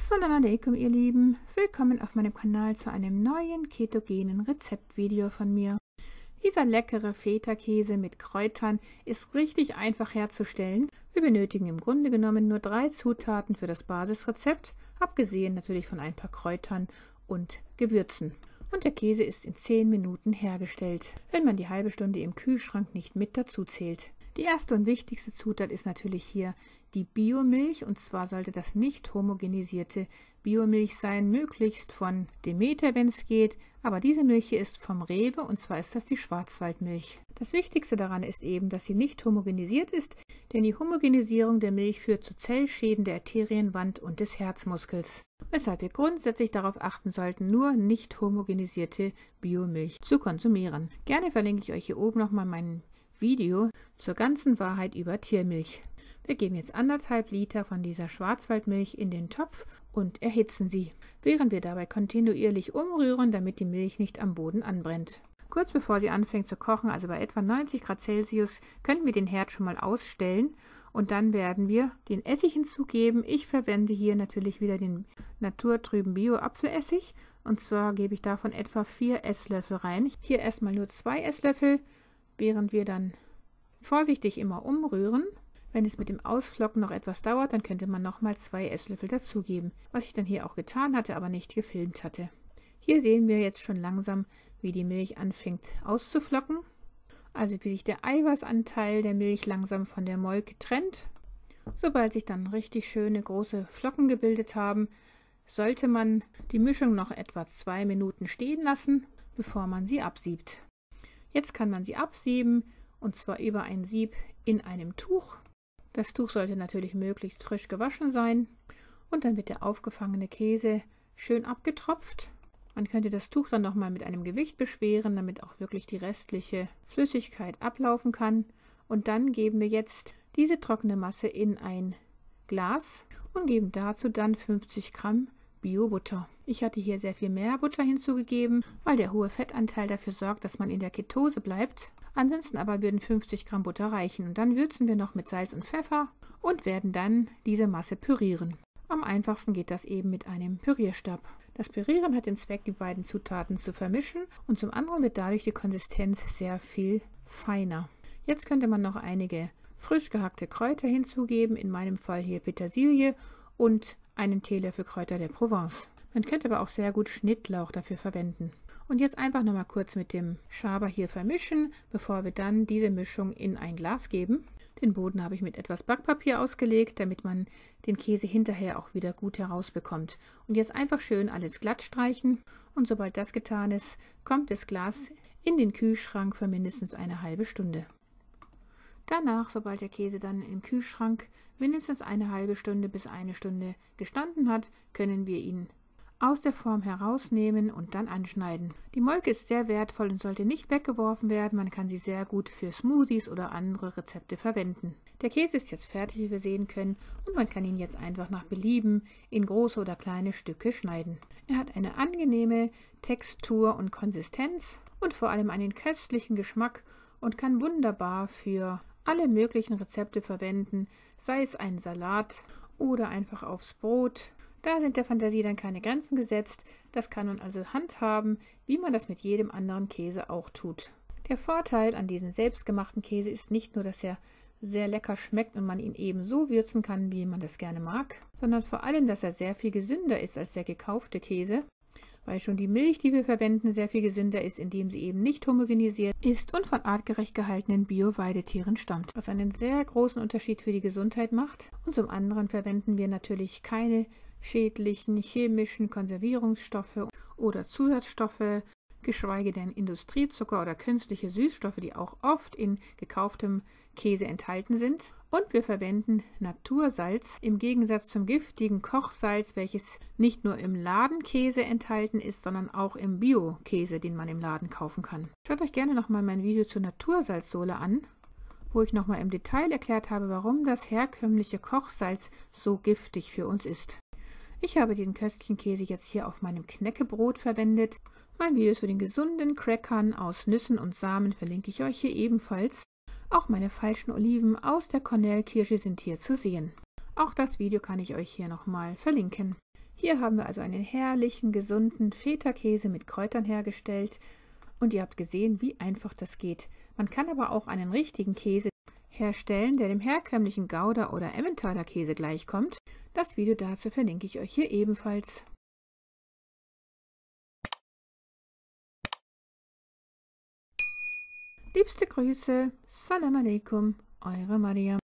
Assalamu alaikum, ihr Lieben. Willkommen auf meinem Kanal zu einem neuen ketogenen Rezeptvideo von mir. Dieser leckere Feta-Käse mit Kräutern ist richtig einfach herzustellen. Wir benötigen im Grunde genommen nur 3 Zutaten für das Basisrezept, abgesehen natürlich von ein paar Kräutern und Gewürzen. Und der Käse ist in 10 Minuten hergestellt, wenn man die halbe Stunde im Kühlschrank nicht mit dazu zählt. Die erste und wichtigste Zutat ist natürlich hier die Biomilch, und zwar sollte das nicht homogenisierte Biomilch sein, möglichst von Demeter, wenn es geht, aber diese Milch hier ist vom Rewe, und zwar ist das die Schwarzwaldmilch. Das Wichtigste daran ist eben, dass sie nicht homogenisiert ist, denn die Homogenisierung der Milch führt zu Zellschäden der Arterienwand und des Herzmuskels, weshalb wir grundsätzlich darauf achten sollten, nur nicht homogenisierte Biomilch zu konsumieren. Gerne verlinke ich euch hier oben nochmal mein Video zur ganzen Wahrheit über Tiermilch. Wir geben jetzt 1,5 Liter von dieser Schwarzwaldmilch in den Topf und erhitzen sie, während wir dabei kontinuierlich umrühren, damit die Milch nicht am Boden anbrennt. Kurz bevor sie anfängt zu kochen, also bei etwa 90 Grad Celsius, können wir den Herd schon mal ausstellen und dann werden wir den Essig hinzugeben. Ich verwende hier natürlich wieder den naturtrüben Bio-Apfelessig, und zwar gebe ich davon etwa 4 Esslöffel rein. Hier erstmal nur 2 Esslöffel, während wir dann vorsichtig immer umrühren. Wenn es mit dem Ausflocken noch etwas dauert, dann könnte man nochmal 2 Esslöffel dazugeben, was ich dann hier auch getan hatte, aber nicht gefilmt hatte. Hier sehen wir jetzt schon langsam, wie die Milch anfängt auszuflocken, also wie sich der Eiweißanteil der Milch langsam von der Molke trennt. Sobald sich dann richtig schöne große Flocken gebildet haben, sollte man die Mischung noch etwa 2 Minuten stehen lassen, bevor man sie absiebt. Jetzt kann man sie absieben, und zwar über ein Sieb in einem Tuch. Das Tuch sollte natürlich möglichst frisch gewaschen sein, und dann wird der aufgefangene Käse schön abgetropft. Man könnte das Tuch dann nochmal mit einem Gewicht beschweren, damit auch wirklich die restliche Flüssigkeit ablaufen kann. Und dann geben wir jetzt diese trockene Masse in ein Glas und geben dazu dann 50 Gramm Bio-Butter. Ich hatte hier sehr viel mehr Butter hinzugegeben, weil der hohe Fettanteil dafür sorgt, dass man in der Ketose bleibt. Ansonsten aber würden 50 Gramm Butter reichen. Und dann würzen wir noch mit Salz und Pfeffer und werden dann diese Masse pürieren. Am einfachsten geht das eben mit einem Pürierstab. Das Pürieren hat den Zweck, die beiden Zutaten zu vermischen, und zum anderen wird dadurch die Konsistenz sehr viel feiner. Jetzt könnte man noch einige frisch gehackte Kräuter hinzugeben, in meinem Fall hier Petersilie und einen Teelöffel Kräuter der Provence. Man könnte aber auch sehr gut Schnittlauch dafür verwenden. Und jetzt einfach nochmal kurz mit dem Schaber hier vermischen, bevor wir dann diese Mischung in ein Glas geben. Den Boden habe ich mit etwas Backpapier ausgelegt, damit man den Käse hinterher auch wieder gut herausbekommt. Und jetzt einfach schön alles glatt streichen, und sobald das getan ist, kommt das Glas in den Kühlschrank für mindestens eine halbe Stunde. Danach, sobald der Käse dann im Kühlschrank mindestens eine halbe Stunde bis 1 Stunde gestanden hat, können wir ihn aus der Form herausnehmen und dann anschneiden. Die Molke ist sehr wertvoll und sollte nicht weggeworfen werden. Man kann sie sehr gut für Smoothies oder andere Rezepte verwenden. Der Käse ist jetzt fertig, wie wir sehen können, und man kann ihn jetzt einfach nach Belieben in große oder kleine Stücke schneiden. Er hat eine angenehme Textur und Konsistenz und vor allem einen köstlichen Geschmack und kann wunderbar für alle möglichen Rezepte verwenden, sei es ein Salat oder einfach aufs Brot. Da sind der Fantasie dann keine Grenzen gesetzt. Das kann man also handhaben, wie man das mit jedem anderen Käse auch tut. Der Vorteil an diesem selbstgemachten Käse ist nicht nur, dass er sehr lecker schmeckt und man ihn eben so würzen kann, wie man das gerne mag, sondern vor allem, dass er sehr viel gesünder ist als der gekaufte Käse, weil schon die Milch, die wir verwenden, sehr viel gesünder ist, indem sie eben nicht homogenisiert ist und von artgerecht gehaltenen Bio-Weidetieren stammt, was einen sehr großen Unterschied für die Gesundheit macht. Und zum anderen verwenden wir natürlich keine schädlichen chemischen Konservierungsstoffe oder Zusatzstoffe, geschweige denn Industriezucker oder künstliche Süßstoffe, die auch oft in gekauftem Käse enthalten sind. Und wir verwenden Natursalz im Gegensatz zum giftigen Kochsalz, welches nicht nur im Ladenkäse enthalten ist, sondern auch im Bio-Käse, den man im Laden kaufen kann. Schaut euch gerne nochmal mein Video zur Natursalzsohle an, wo ich nochmal im Detail erklärt habe, warum das herkömmliche Kochsalz so giftig für uns ist. Ich habe diesen köstlichen Käse jetzt hier auf meinem Knäckebrot verwendet. Mein Video zu den gesunden Crackern aus Nüssen und Samen verlinke ich euch hier ebenfalls. Auch meine falschen Oliven aus der Cornell-Kirsche sind hier zu sehen. Auch das Video kann ich euch hier nochmal verlinken. Hier haben wir also einen herrlichen, gesunden Feta-Käse mit Kräutern hergestellt und ihr habt gesehen, wie einfach das geht. Man kann aber auch einen richtigen Käse herstellen, der dem herkömmlichen Gouda oder Emmentaler Käse gleichkommt. Das Video dazu verlinke ich euch hier ebenfalls. Liebste Grüße, Salam Aleikum, eure Maria.